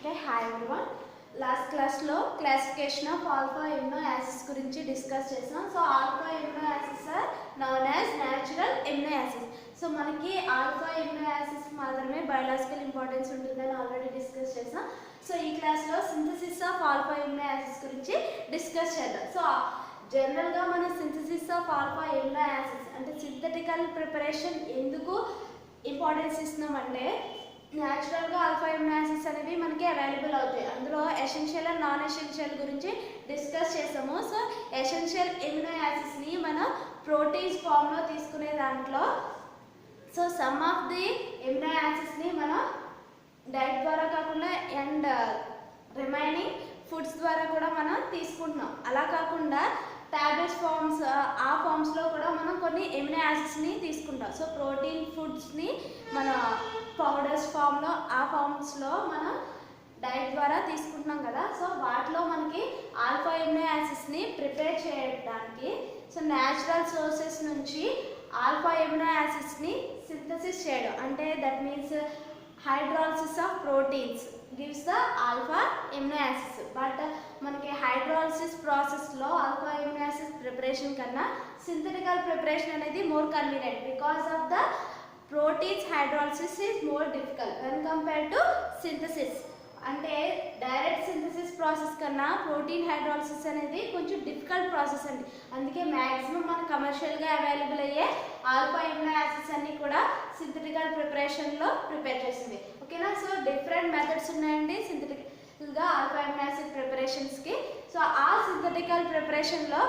Okay, hi everyone. Last class లో classification of alpha amino acids గురించి discuss చేసాం. So alpha amino acids are known as natural amino acids. So మనకి alpha amino acids మాత్రమే biological importance ఉంటుందని already discuss చేసాం. So ఈ క్లాస్లో synthesis of alpha amino acids గురించి డిస్కస్ చేద్దాం. సో జనరల్గా మన synthesis of alpha amino acids అంటే సింథటికల్ ప్రిపరేషన్ ఎందుకు ఇంపార్టెన్స్ ఇస్తున్నామంటే న్యాచురల్గా ఆల్ఫా ఎమినో యాసిడ్స్ అనేవి మనకి అవైలబుల్ అవుతాయి. అందులో ఎసెన్షియల్ అండ్ నాన్ ఎసెన్షియల్ గురించి డిస్కస్ చేసాము. సో ఎసెన్షియల్ ఎమినో యాసిడ్స్ని మనం ప్రోటీన్స్ ఫామ్లో తీసుకునే దాంట్లో so some of the amino యాసిడ్స్ని మనం డైట్ ద్వారా కాకుండా అండ్ రిమైనింగ్ ఫుడ్స్ ద్వారా కూడా మనం తీసుకుంటున్నాం. అలా కాకుండా టాబ్లెట్స్ ఫామ్స్ ఆ ఫామ్స్లో కూడా మనం కొన్ని ఎమినో యాసిడ్స్ని తీసుకుంటాం. సో ప్రోటీన్ ఫుడ్స్ని మన పౌడర్స్ ఫామ్లో ఆ ఫామ్స్లో మనం డైట్ ద్వారా తీసుకుంటున్నాం కదా. సో వాటిలో మనకి ఆల్ఫా ఎమినో యాసిడ్స్ని ప్రిపేర్ చేయడానికి సో న్యాచురల్ సోర్సెస్ నుంచి ఆల్ఫా ఎమినో యాసిడ్స్ని సింథసిస్ చేయడం అంటే that means hydrolysis of proteins gives the alpha amino acids. But మనకి హైడ్రాలసిస్ ప్రాసెస్లో ఆల్ఫా ఎమినో యాసిడ్స్ ప్రిపరేషన్ కన్నా సింథటికల్ ప్రిపరేషన్ అనేది more convenient because of the proteins hydrolysis is more difficult when compare to synthesis. అంటే direct synthesis process కన్నా protein hydrolysis అనేది కొంచెం difficult process అండి. అందుకే మ్యాక్సిమం మన కమర్షియల్గా అవైలబుల్ అయ్యే ఆల్ఫా ఎమినో యాసిడ్స్ అన్నీ కూడా సింథటికల్ ప్రిపరేషన్లో ప్రిపేర్ చేసింది. ఓకేనా. సో డిఫరెంట్ మెథడ్స్ ఉన్నాయండి సింథటికల్గా ఆల్ఫా ఎమినో యాసిడ్ ప్రిపరేషన్స్కి. సో ఆ సింథటికల్ ప్రిపరేషన్లో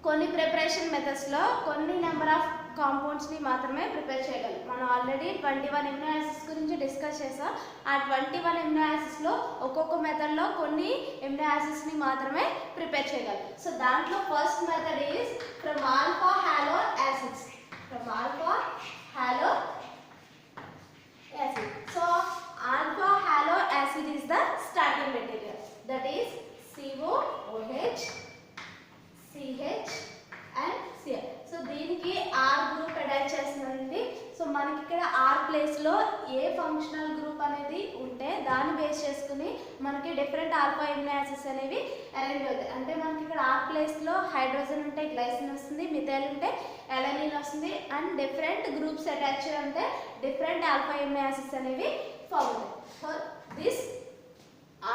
కొన్ని ప్రిపరేషన్ మెథడ్స్లో కొన్ని నెంబర్ ఆఫ్ కాంపౌండ్స్ని మాత్రమే ప్రిపేర్ చేయగలం. మనం ఆల్రెడీ 21 ఎమినో యాసిడ్స్ గురించి డిస్కస్ చేసాం. ఆ 21 ఎమినో యాసిడ్స్లో ఒక్కొక్క మెథడ్లో కొన్ని ఎమినో యాసిడ్స్ని మాత్రమే ప్రిపేర్ చేయగలం. సో దాంట్లో first method is from alpha halo acids. From alpha halo acid. So alpha halo acid is the starting material. That is COOH CH and Cl. So దీనికి are group attach చేస్తుందండి. So మనకి ఇక్కడ are ప్లేస్లో ఏ functional group అనేది ఉంటే దాన్ని base చేసుకుని మనకి డిఫరెంట్ ఆల్ఫా ఎమినో యాసిడ్స్ అనేవి అరేంజ్ అవుతాయి. అంటే మనకి ఇక్కడ ఆర్ ప్లేస్లో హైడ్రోజన్ ఉంటే గ్లైసిన్ వస్తుంది, మిథైల్ ఉంటే అలనిన్ వస్తుంది అండ్ డిఫరెంట్ గ్రూప్స్ అటాచ్ ఉంటే డిఫరెంట్ ఆల్ఫా ఎమినో యాసిడ్స్ అనేవి ఫామ్ అవుతాయి. So this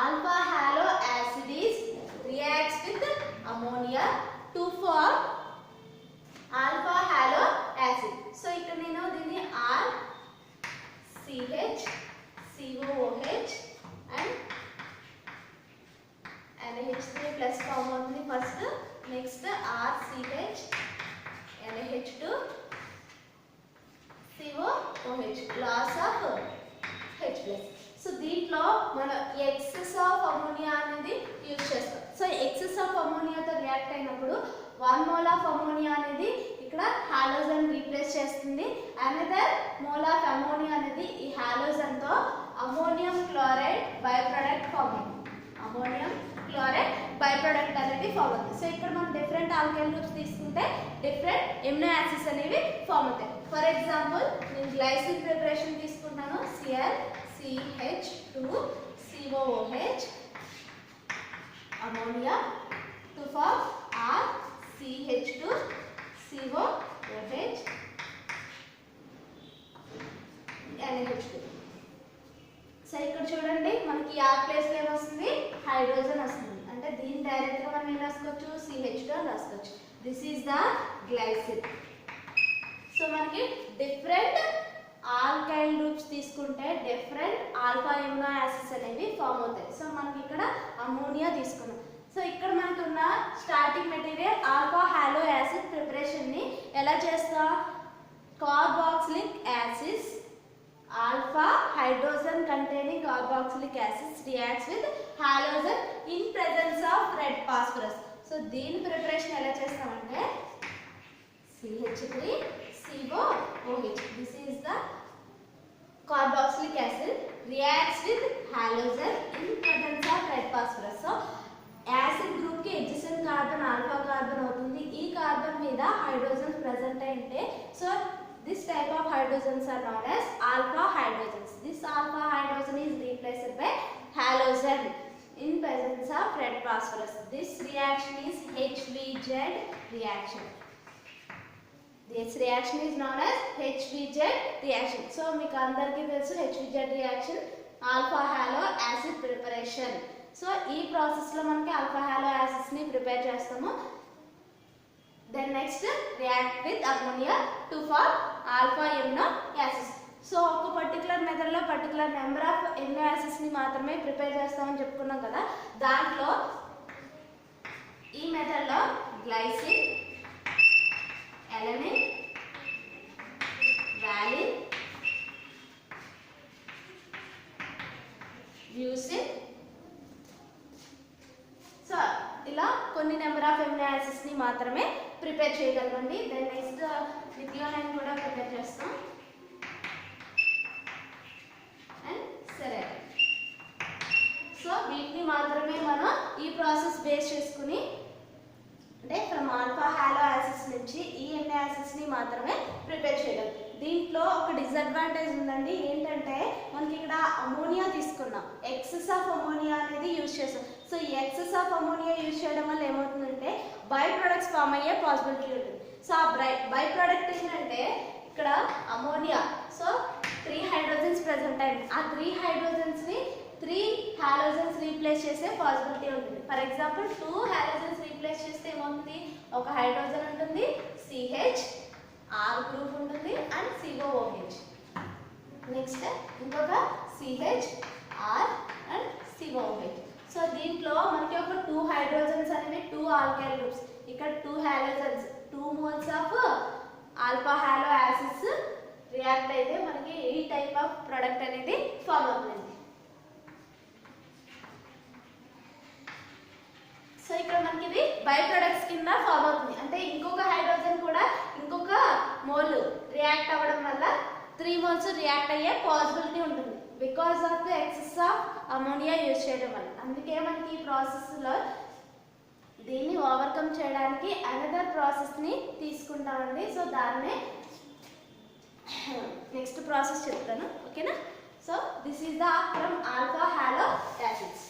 alpha halo acid is reacts with ammonia to form alpha halo acid. So ఇక్కడ నేను దీన్ని R CH COOH and NH3 plus form అవుతుంది first. Next R CH NH2 COOH loss of H plus. So దీంట్లో మనం excess of ammonia అనేది use చేస్తాం. So excess of అమోనియాతో react అయినప్పుడు 1 మోల్ ఆఫ్ అమోనియా అనేది ఇక్కడ హాలోజన్ రీప్లేస్ చేస్తుంది. అనదర్ మోల్ ఆఫ్ అమోనియా అనేది ఈ హాలోజన్తో ammonium chloride by product form అవుతుంది. అమోనియం క్లోరైడ్ బై ప్రొడక్ట్ అనేది ఫామ్ అవుతుంది. సో ఇక్కడ మనం డిఫరెంట్ ఆల్కైల్ గ్రూప్స్ తీసుకుంటే డిఫరెంట్ ఎమినో యాసిడ్స్ అనేవి ఫామ్ అవుతాయి. ఫర్ ఎగ్జాంపుల్ నేను గ్లైసిన్ ప్రిపరేషన్ తీసుకుంటాను. ClCH2 COOH ammonia to form R CH2 COOH NH2. So ఇక్కడ చూడండి మనకి ఆ ప్లేస్లో ఏమొస్తుంది హైడ్రోజన్ వస్తుంది. అంటే దీన్ని డైరెక్ట్గా మనం ఏం రాసుకోవచ్చు CH2 అని రాసుకోవచ్చు. This is the glycine. So మనకి డిఫరెంట్ ఆల్కైల్ గ్రూప్స్ తీసుకుంటే డిఫరెంట్ ఆల్ఫా ఎమినో యాసిడ్స్ అనేవి ఫామ్ అవుతాయి. సో మనకి ఇక్కడ అమోనియా తీసుకున్నాం. సో ఇక్కడ మనకు ఉన్న starting material alpha halo acid ప్రిపరేషన్ని ఎలా చేస్తాం carboxylic acids alpha hydrogen containing carboxylic acids reacts with halogen in presence of red phosphorus. So దీని ప్రిపరేషన్ ఎలా చేస్తామంటే CH3 COOH. This is the carboxylic acid reacts with halogen in presence of red phosphorus. So acid గ్రూప్కి adjacent carbon alpha carbon అవుతుంది. ఈ carbon మీద hydrogens present అయితే so this type of hydrogens are known as alpha hydrogens. This alpha hydrogen is replaced by halogen in presence of red phosphorus. This reaction is HVZ reaction. This reaction is known as HVZ reaction. So మీకు అందరికీ తెలుసు HVZ reaction alpha halo acid preparation. So ఈ process లో మనకి alpha halo acids ని prepare చేస్తాము. Then next react with ammonia to form alpha amino acids. So ఒక particular method లో particular number of amino acids ని మాత్రమే ప్రిపేర్ చేస్తామని చెప్పుకున్నాం కదా. దాంట్లో ఈ మెథడ్ లో glycine, alanine, valine, leucine, so ఇలా కొన్ని నెంబర్ ఆఫ్ ఎమినో యాసిడ్స్ ని మాత్రమే ప్రిపేర్ చేయగలమండి. దెన్ నెక్స్ట్ మిథియోనైన్ కూడా ప్రిపేర్ చేస్తాం అండ్ సెరైన్. సో వీటిని మాత్రమే మనం ఈ ప్రాసెస్ బేస్ చేసుకుని అంటే ఫ్రమ్ ఆల్ఫా హాలో యాసిడ్స్ నుంచి ఈ ఎమినో యాసిడ్స్ ని మాత్రమే ప్రిపేర్ చేయడం. దీంట్లో ఒక డిసడ్వాంటేజ్ ఉందండి. ఏంటంటే మనకి ఇక్కడ అమోనియా తీసుకున్నాం, ఎక్సెస్ ఆఫ్ అమోనియా అనేది యూజ్ చేస్తాం. సో ఈ ఎక్సెస్ ఆఫ్ అమోనియా యూజ్ చేయడం వల్ల ఏమవుతుందంటే బై ప్రొడక్ట్స్ ఫామ్ అయ్యే పాసిబిలిటీ ఉంటుంది. సో ఆ బై ప్రొడక్ట్ ఏంటంటే ఇక్కడ అమోనియా, సో 3 హైడ్రోజన్స్ ప్రెసెంట్ అయ్యింది. ఆ 3 హైడ్రోజన్స్ ని 3 హాలోజన్స్ రీప్లేస్ చేసే పాసిబిలిటీ ఉంటుంది. ఫర్ ఎగ్జాంపుల్ 2 హాలోజన్స్ రీప్లేస్ చేస్తే ఏమవుతుంది, ఒక హైడ్రోజన్ ఉంటుంది, CH R గ్రూప్ ఉంటుంది అండ్ COOH. నెక్స్ట్ ఇంకొక CH R and COOH. So దీంట్లో మనకి ఒక 2 హైడ్రోజన్స్ అనేవి 2 ఆల్కైల్ గ్రూప్స్, ఇక్కడ 2 halogens 2 moles of alpha halo acids react అయితే మనకి ఈ టైప్ ఆఫ్ ప్రొడక్ట్ అనేది ఫామ్ అవుతుంది. సో ఇక్కడ మనకి ఇది బై ప్రొడక్ట్స్ కింద ఫామ్ అవుతుంది. అంటే ఇంకొక హైడ్రోజన్ కూడా ఇంకొక మోల్ రియాక్ట్ అవ్వడం వల్ల 3 మోల్స్ రియాక్ట్ అయ్యే పాసిబిలిటీ ఉంటుంది because of the excess of ammonia use చేయడం వల్ల. అందుకే మనకి ఈ ప్రాసెస్లో దీన్ని ఓవర్కమ్ చేయడానికి అనదర్ ప్రాసెస్ని తీసుకుంటామండి. సో దాన్నే నెక్స్ట్ ప్రాసెస్ చెప్తాను, ఓకేనా. So this is the from alpha halo acids.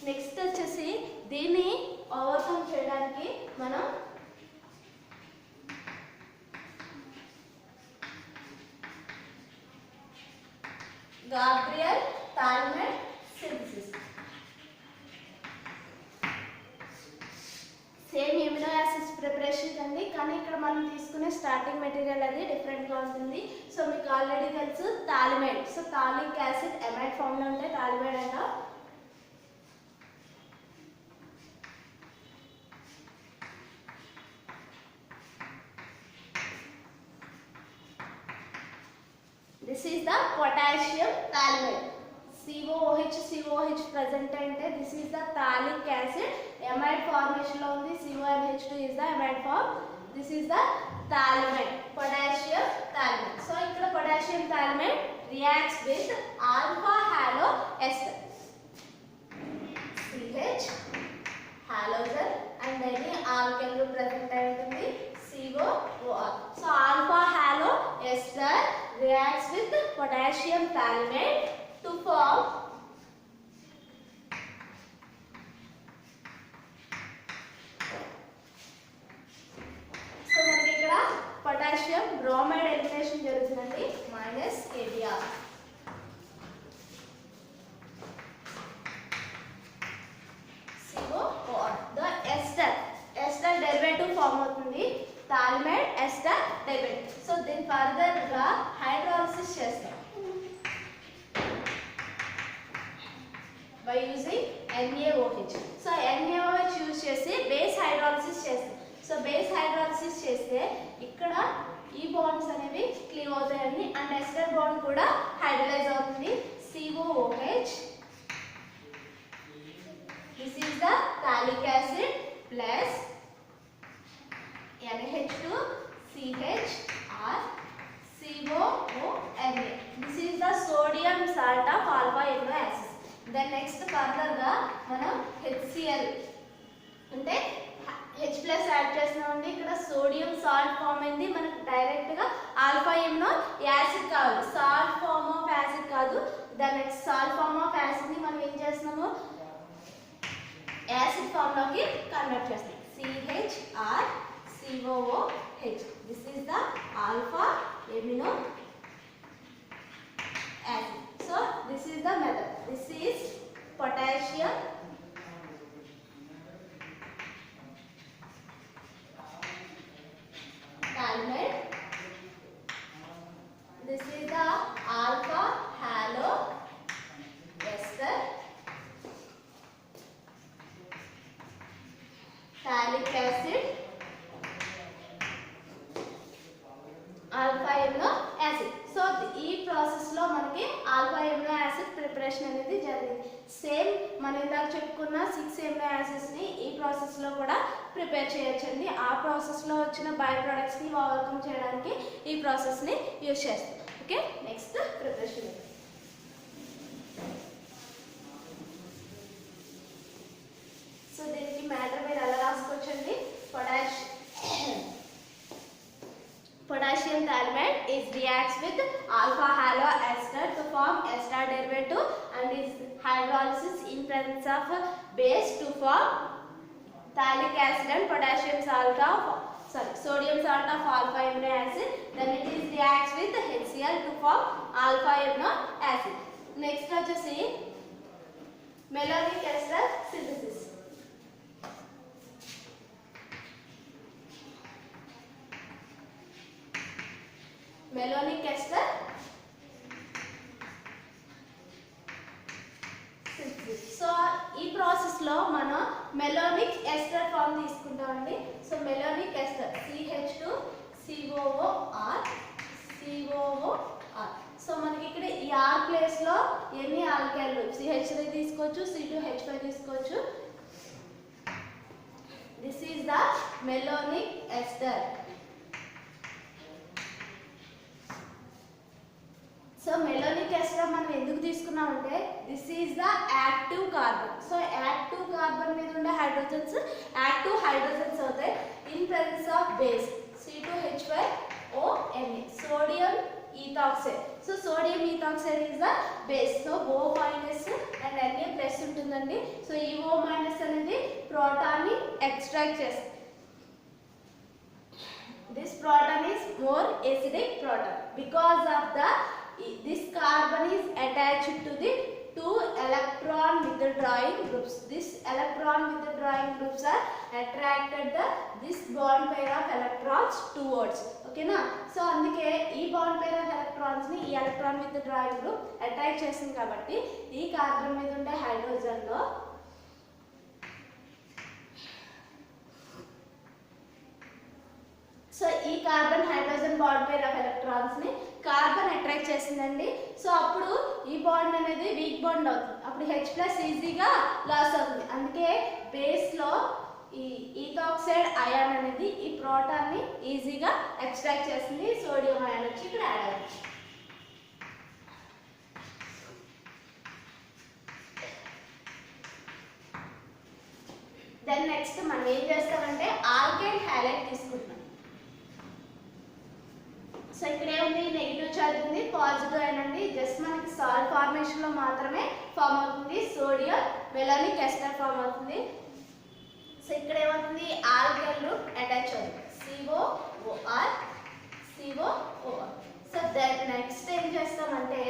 Next వచ్చేసి దీన్ని ఓవర్కమ్ చేయడానికి మనం Gabriel phthalimide synthesis. Same amino acids preparation అండి, కానీ ఇక్కడ మనం తీసుకునే స్టార్టింగ్ మెటీరియల్ అది డిఫరెంట్గా ఉంటుంది. సో మీకు ఆల్రెడీ తెలుసు థాలిమైడ్. సో థాలిక్ యాసిడ్ ఎమైడ్ ఫామ్లో ఉంటే థాలిమైడ్ అంట. This is the potassium thalmate. COOH present ante this is the thalic acid. Amide formation lo undi. CONH2 is the amide form. This is the thalmate, potassium thalmate. So ikkada potassium thalmate reacts with alpha halo ester, CH halogen and any alkyl group present ayi untundi, COOR. So alpha halo ester reacts with potassium thalmate to form so మనకి ఇక్కడ potassium bromide elimination జరుగుతుందండి -KBr. COOR the ester derivative form అవుతుంది, phthalimide ester derivative. So దీని further గా hydrolysis చేస్తాం by using NaOH. So NaOH use చేసి base hydrolysis చేస్తాం. So base hydrolysis చేస్తే ఇక్కడ ఈ బాండ్స్ అనేవి క్లీవ్ అవుతాయండి అండ్ ఎస్టర్ బాండ్ కూడా హైడ్రలైజ్ అవుతుంది, COOH. This is the phthalic acid plus NH2 CHR COONA. This is the sodium salt of alpha amino acids. Then next further గా మనం HCl అంటే సాల్ట్ ఫామ్ అయింది, మనకు డైరెక్ట్గా ఆల్ఫా ఎమినో యాసిడ్ కావాలి. Salt form of acid కాదు, దాని next salt form of యాసిడ్ని మనం ఏం చేస్తున్నాము, యాసిడ్ ఫామ్లోకి కన్వర్ట్ చేస్తాం. CHR this is the alpha amino acid. So this is the method. This is potassium phthalimide. This is the alpha halo ester, phthalic acid, alpha amino acid. So ఈ process లో మనకి alpha amino acid preparation అనేది జరిగింది. Same మనం ఇందాక చెప్పుకున్న 6 amino acids ని ఈ ప్రాసెస్ లో కూడా ప్రిపేర్ చేయొచ్చండి. ఆ ప్రాసెస్ లో వచ్చిన బై ప్రొడక్ట్స్ ని ఓవర్కమ్ చేయడానికి ఈ ప్రాసెస్ ని యూజ్ చేస్తాం. Okay, next preparation. సో దీనికి మ్యాటర్ మీరు ఎలా రాసుకోవచ్చండి, potassium thalmate is reacts with alpha halo ester to form ester derivative and is hydrolysis in presence of base to form phthalic acid and sodium salt of alpha amino acid. Then it is reacts with HCl to form alpha amino acid. Next వచ్చేసి malonic ester synthesis. Malonic ester synthesis. So ఈ process లో మనం malonic ester form తీసుకుంటామండి. So malonic ester CH2COOR. So మనకి ఇక్కడ ఈ are place లో ఎన్ని ఆల్కైన్లు CH3 తీసుకోవచ్చు, C2H5 తీసుకోవచ్చు. This is the malonic ester. So malonic ester మనం ఎందుకు తీసుకున్నామంటే this is the active carbon. So active carbon మీద ఉండే హైడ్రోజన్స్ యాక్టివ్ హైడ్రోజన్స్ అవుతాయి in presence of base C2H5ONA, sodium ethoxide. So sodium ethoxide is the base. So O minus and Na plus ఉంటుందండి. So ఈ O minus అనేది ప్రోటాన్ని extract చేస్తుంది. This proton is more acidic proton because of this carbon is attached to the two electron withdrawing groups. This electron withdrawing groups are attracted this bond pair of electrons towards. Okay na? So అందుకే ఈ bond pair of electrons ని ఈ electron withdrawing group attract చేస్తుంది కాబట్టి ఈ carbon మీద ఉండే hydrogen లో సో ఈ carbon hydrogen bond pair of electrons ని కార్బన్ అట్రాక్ట్ చేసిందండి. సో అప్పుడు ఈ బాండ్ అనేది వీక్ బాండ్ అవుతుంది, అప్పుడు H+ ఈజీగా లాస్ అవుతుంది. అందుకే బేస్ లో ఈ ఈథాక్సైడ్ అయాన్ అనేది ఈ ప్రోటాన్ ని ఈజీగా ఎక్స్ట్రాక్ట్ చేస్తుంది. సోడియం అయాన్ వచ్చి ఇక్కడ యాడ్ అవుతుంది. దెన్ నెక్స్ట్ మనం ఏం చేస్తామంటే ఆల్కైల్ హ్యాలైడ్ తీసుకుంటాం. సో ఇక్కడ ఏముంది, నెగిటివ్ చార్జ్ ఉంది, పాజిటివ్ అయినండి. జస్ట్ మనకి సాల్ట్ ఫార్మేషన్ లో మాత్రమే ఫామ్ అవుతుంది. సోడియం మెలోనిక్ ఎస్టర్ ఫామ్ అవుతుంది. సో ఇక్కడ ఏమవుతుంది, ఆల్కైల్ గ్రూప్ అటాచ్ అవుతుంది, COOR. సో దెన్ నెక్స్ట్ ఏం చేస్తామంటే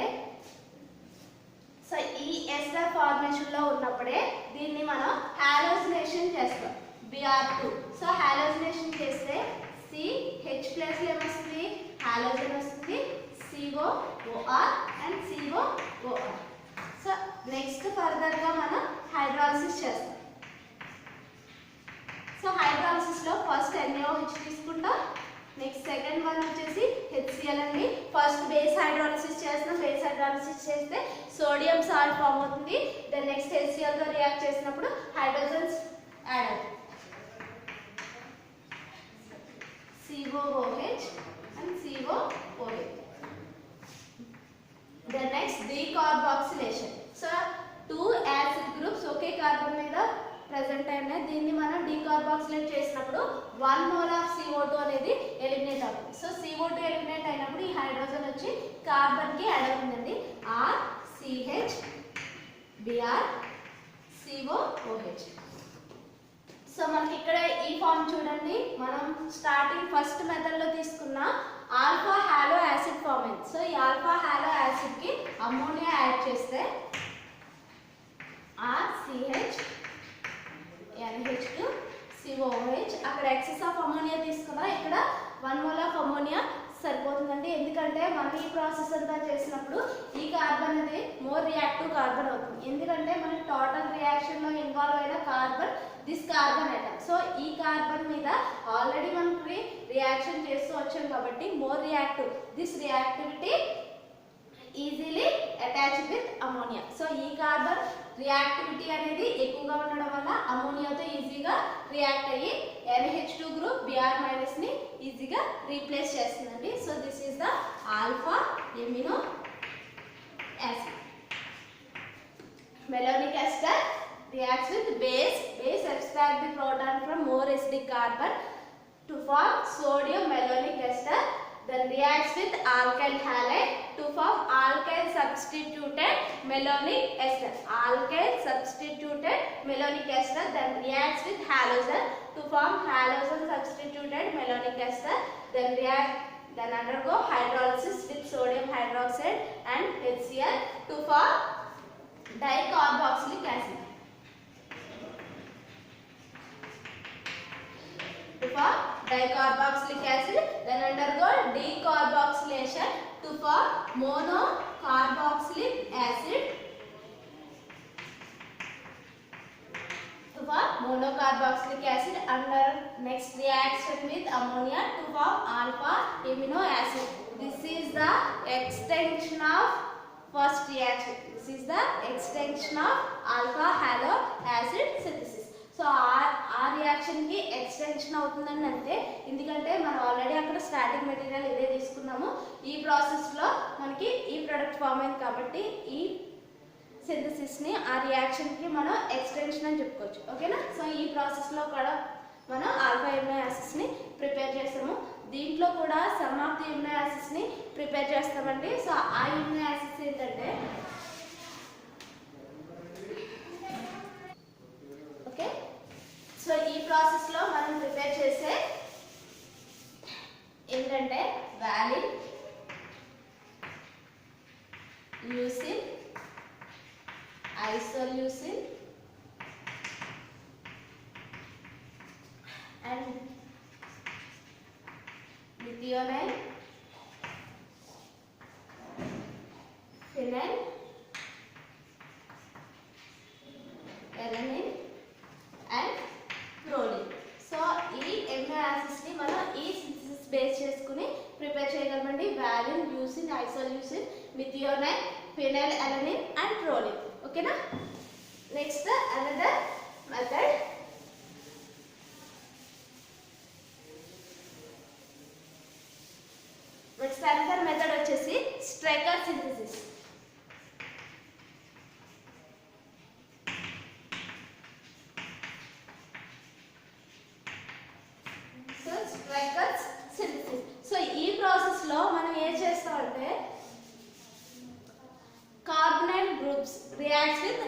సో ఈ ఎస్టర్ ఫార్మేషన్ లో ఉన్నప్పుడే దీన్ని మనం హాలోజినేషన్ చేస్తాం, Br2. సో హాలోజినేషన్ చేస్తే CH+ ఏమొస్తుంది, హాలోజన్ వస్తుంది, COOR and COOR. So next further గా మనం హైడ్రాలసిస్ చేస్తాం. సో హైడ్రాలసిస్ లో ఫస్ట్ NaOH తీసుకుంటాం. నెక్స్ట్ సెకండ్ వన్ వచ్చేసి HCl అండి. ఫస్ట్ బేస్ హైడ్రాలసిస్ చేస్తున్నాం. బేస్ హైడ్రాలసిస్ చేస్తే సోడియం సాల్ట్ ఫామ్ అవుతుంది. దెన్ నెక్స్ట్ HCl తో రియాక్ట్ చేసినప్పుడు హైడ్రోజన్స్ యాడ్ అవుతాయి, COOH and COOH. The next decarboxylation. So two acid groups okay carbon మీద ప్రెజెంట్ ఉంటాయనే దీన్ని మనం డీకార్బాక్సిలేట్ చేసినప్పుడు 1 మోల్ ఆఫ్ CO2 అనేది ఎలిమినేట్ అవుతుంది. సో CO2 ఎలిమినేట్ అయినప్పుడు ఈ హైడ్రోజన్ వచ్చి కార్బన్ కి యాడ్ అవుతుందండి. RCH Br COOH. సో మనకి ఇక్కడ ఈ ఫార్మ్ చూడండి, మనం స్టార్టింగ్ ఫస్ట్ మెథడ్ లో తీసుకున్న ఆల్ఫా హాలో యాసిడ్ ఫార్మ్ అయింది. సో ఈ ఆల్ఫా హాలో యాసిడ్ కి అమ్మోనియా యాడ్ చేస్తే RCH NH2 COOH, అక్కడ ఎక్సెస్ ఆఫ్ అమ్మోనియా తీసుకున్నా, ఇక్కడ 1 మోల్ ఆఫ్ అమ్మోనియా సరిపోతుందండి. ఎందుకంటే మనం ఈ ప్రాసెస్ అంతా చేసినప్పుడు ఈ కార్బన్ అనేది మోర్ రియాక్టివ్ కార్బన్ అవుతుంది. ఎందుకంటే మన టోటల్ రియాక్షన్ లో ఇన్వాల్వ్ అయిన carbon this carbon item. So ఈ కార్బన్ మీద ఆల్రెడీ మనం రియాక్షన్ చేస్తూ వచ్చాం కాబట్టి more reactive, this reactivity easily attached with ammonia. So ఈ కార్బన్ రియాక్టివిటీ అనేది ఎక్కువగా ఉండడం వల్ల అమోనియాతో ఈజీగా రియాక్ట్ అయ్యి NH2 గ్రూప్ Br- ని ఈజీగా రీప్లేస్ చేస్తుందండి. So this is the alpha amino acid. Malonic ester reacts with base. Base extract the proton from more acidic carbon to form sodium malonic ester. Then reacts with alkyl halide to form alkyl substituted malonic ester. Alkyl substituted malonic ester then reacts with halogen to form halogen substituted malonic ester. Then undergo hydrolysis with sodium hydroxide and HCl to form dicarboxylic acid. To form dicarboxylic acid, then undergo decarboxylation to form monocarboxylic acid. To form monocarboxylic acid, under next reaction with ammonia to form alpha amino acid. This is the extension of first reaction. This is the extension of alpha halo acid synthesis. So ఆ reaction కి extension అవుతుందని అంటే, ఎందుకంటే మనం already అక్కడ starting material ఇదే తీసుకున్నాము. ఈ ప్రాసెస్ లో మనకి ఈ ప్రొడక్ట్ ఫామ్ అయింది కాబట్టి ఈ సింథసిస్ ని ఆ రియాక్షన్ కి మనం ఎక్స్టెన్షన్ అని చెప్పుకోవచ్చు. ఓకేనా? సో ఈ ప్రాసెస్ లో కూడా మనం ఆల్ఫా ఎమినో యాసిడ్స్ ని ప్రిపేర్ చేస్తాము. దీంట్లో కూడా some of the amino acids ని ప్రిపేర్ చేస్తామండి. సో ఆ ఎమినో యాసిడ్స్ ఏంటంటే, ఓకే, సో ఈ ప్రాసెస్ లో మనం ప్రిపేర్ చేసే ఏంటంటే valine, leucine, isoleucine and methionine, phenyl, alanine and proline. So ఈ ఎమినో యాసిడ్స్ ని మనం ఈ సింథసిస్ బేస్ చేసుకుని ప్రిపేర్ చేయగలమండి. Valine, leucine, isoleucine, methionine, phenyl alanine and proline. ఓకేనా? నెక్స్ట్ అనదర్ మెథడ్, వచ్చేసి స్ట్రైకర్ సింథసిస్. సో ఈ ప్రాసెస్ లో మనం ఏం చేస్తామంటే, carbonyl groups reacts with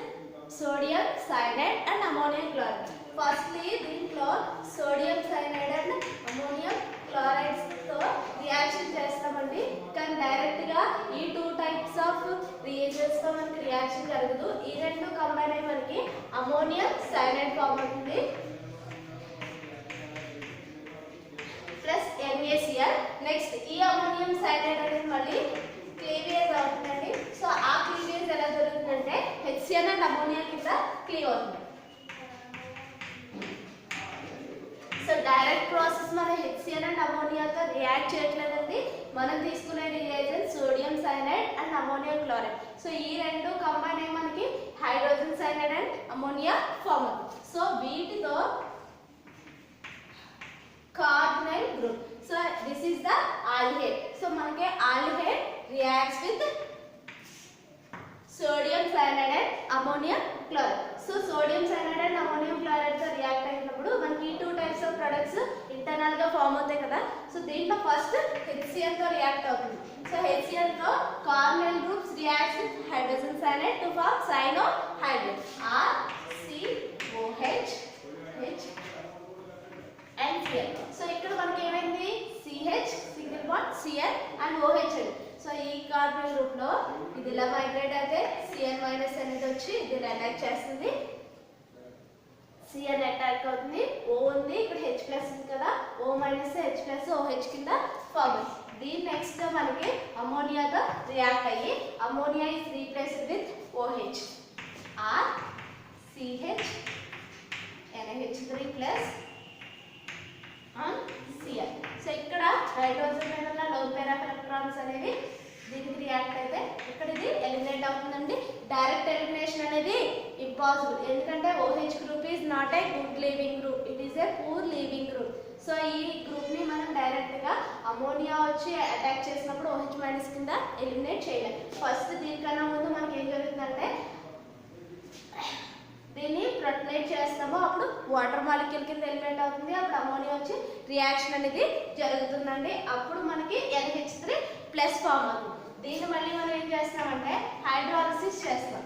sodium cyanide and ammonium chloride. Firstly దీంట్లో sodium cyanide and ammonium chlorides తో రియాక్షన్ చేస్తామండి. కానీ డైరెక్ట్ గా ఈ 2 టైప్స్ ఆఫ్ రియేజెంట్స్ తో మనకి రియాక్షన్ జరగదు. ఈ రెండు కంబైన్ అయ్యి మనకి అమోనియం సైనైడ్ ఫామ్ అవుతుంది ప్లస్ NaCl. నెక్స్ట్ ఈ అమోనియం సైనైడ్ అనేది మళ్ళీ క్లీవేజ్ అవుతుందండి. సో ఆ క్లీవేజ్ ఎలా జరుగుతుందంటే HCl అండ్ అమోనియా కింద క్లీవ్ అవుతుంది. సో డైరెక్ట్ ప్రాసెస్ మన HCl అండ్ అమోనియాతో రియాక్ట్ చేయట్లేదండి. మనం తీసుకునే reagent sodium cyanide and ammonium chloride. So ఈ రెండు కంబైన్ అయ్యి మనకి hydrogen cyanide and ammonia form అవుతుంది. సో వీటితో carbonyl group. So this is the aldehyde. So మనకి aldehyde reacts with sodium cyanide and ammonium chloride. So sodium cyanide and ammonium chloride తో react అయినప్పుడు మనకి 2 టైప్స్ ఆఫ్ ప్రొడక్ట్స్ ఇంటర్నల్ గా form అవుతాయి కదా. So దీంట్లో ఫస్ట్ HCl తో react అవుతుంది. సో HCl తో carbonyl groups reacts with hydrogen cyanide to form cyanohydrate RCOH H and Cl. So ఇక్కడ మనకి ఏమైంది CH single bond Cl and OH అండి. సో ఈ కార్బన్ గ్రూప్ లో ఇది ఇలా మైగ్రేట్ అయితే Cn మైనస్ అనేది వచ్చి ఇది అటాక్ చేస్తుంది. Cn అటాక్ అవుతుంది. O ఉంది ఇక్కడ H ప్లస్ ఉంది కదా, O minus H plus OH కింద ఫార్మ్ అవుతుంది. దీని నెక్స్ట్ మనకి అమోనియాతో రియాక్ట్ అయ్యి ammonia is replaced with OH RCH NH3 plus Cl. So ఇక్కడ హైడ్రోజన్ మీద ఉన్న లోన్ పేర్ ఆఫ్ ఎలక్ట్రాన్స్ అనేవి దీనికి రియాక్ట్ అయితే ఇక్కడ ఇది ఎలిమినేట్ అవుతుందండి. డైరెక్ట్ ఎలిమినేషన్ అనేది ఇంపాసిబుల్, ఎందుకంటే OH group is not a good leaving group, it is a poor leaving group. So ఈ గ్రూప్ ని మనం డైరెక్ట్ గా అమోనియా వచ్చి అటాక్ చేసినప్పుడు OH మైనస్ కింద ఎలిమినేట్ చేయలేం. ఫస్ట్ దీనికన్నా ముందు మనకి ఏం జరుగుతుందంటే దీన్ని ప్రొటనేట్ చేస్తాము, అప్పుడు వాటర్ మాలిక్యూల్ కింద ఎలిమినేట్ అవుతుంది, అప్పుడు అమోనియా వచ్చి రియాక్షన్ అనేది జరుగుతుందండి. అప్పుడు మనకి NH3 ప్లస్ ఫామ్ అవుతుంది. దీన్ని మళ్ళీ మనం ఏం చేస్తామంటే హైడ్రాలిసిస్ చేస్తాం.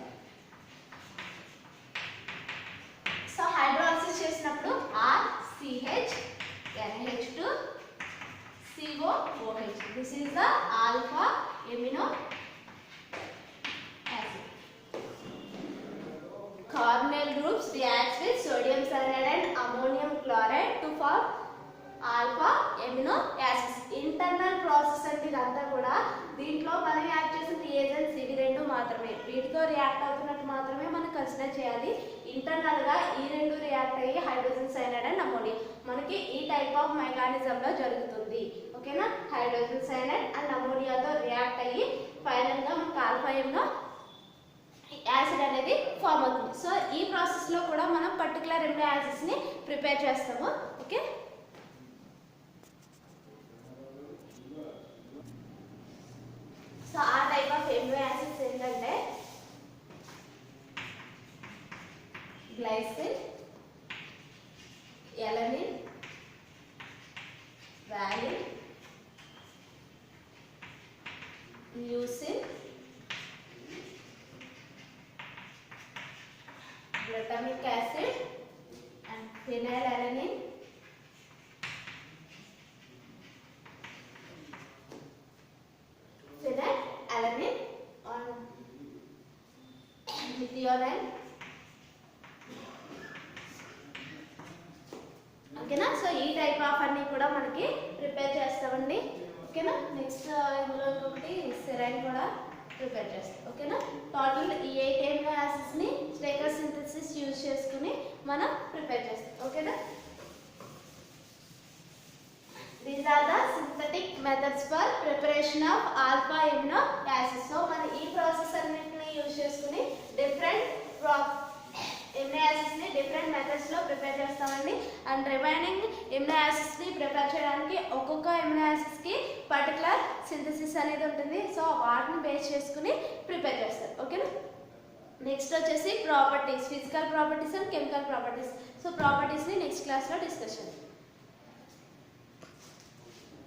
సో హైడ్రాలిసిస్ చేసినప్పుడు RCH NH2 COOH. This is the alpha amino acid. Carbonyl groups reacts with sodium cyanide and ammonium chloride to form alpha amino acids. Internal process అంటే ఇదంతా కూడా దీంట్లో మనం యాడ్ చేసిన రియేజెంట్స్ ఇవి రెండు మాత్రమే, వీటితో రియాక్ట్ అవుతున్నట్టు మాత్రమే మనం కన్సిడర్ చేయాలి. ఇంటర్నల్ గా ఈ రెండు రియాక్ట్ అయ్యి హైడ్రోజన్ సైనైడ్ అండ్ అమోనియా మనకి ఈ టైప్ ఆఫ్ మెకానిజం లో జరుగుతుంది. ఓకేనా, హైడ్రోజన్ సైనైడ్ అండ్ అమోనియాతో రియాక్ట్ అయ్యి ఫైనల్ గా మనకి ఆల్ఫా ఎమినో యాసిడ్ అనేది ఫామ్ అవుతుంది. సో ఈ ప్రాసెస్ లో కూడా మనం పర్టికులర్ ఎమినో యాసిడ్స్ ని ప్రిపేర్ చేస్తాము. ఓకే, సో ఆ టైప్ ఆఫ్ ఎమినో యాసిడ్స్ ఏంటంటే glycine, alanine, వాలిన్, leucine, glutamic acid and phenylalanine, on methionine. ఓకేనా, సో ఈ టైప్ ఆఫ్ అన్ని కూడా మనకి ప్రిపేర్ చేస్తామండి. ఓకేనా, నెక్స్ట్ ఇందులో ఇంకొకటి సెరైన్ కూడా ప్రిపేర్ చేస్తాం. ఓకేనా, టోటల్ ఈ 8 ఎమినో యాసిడ్స్ ని స్టేకర్ సింథసిస్ యూజ్ చేసుకుని మనం ప్రిపేర్ చేస్తాం. ఓకేనా, these are the synthetic methods for preparation of alpha amino acids. So మనం ఈ ప్రాసెస్ అన్నింటిని యూజ్ చేసుకుని డిఫరెంట్ ఎమినో యాసిడ్స్ ని డిఫరెంట్ మెథడ్స్ లో ప్రిపేర్ చేస్తామండి. అండ్ రిమైనింగ్ ఎమినో యాసిడ్స్ ని ప్రిపేర్ చేయడానికి ఒక్కొక్క ఎమినో యాసిడ్స్ కి పర్టికులర్ సింథసిస్ అనేది ఉంటుంది. సో వాటిని బేస్ చేసుకుని ప్రిపేర్ చేస్తారు. ఓకేనా, నెక్స్ట్ వచ్చేసి properties, physical properties and chemical properties. So properties ని నెక్స్ట్ క్లాస్ లో డిస్కస్ చేద్దాం.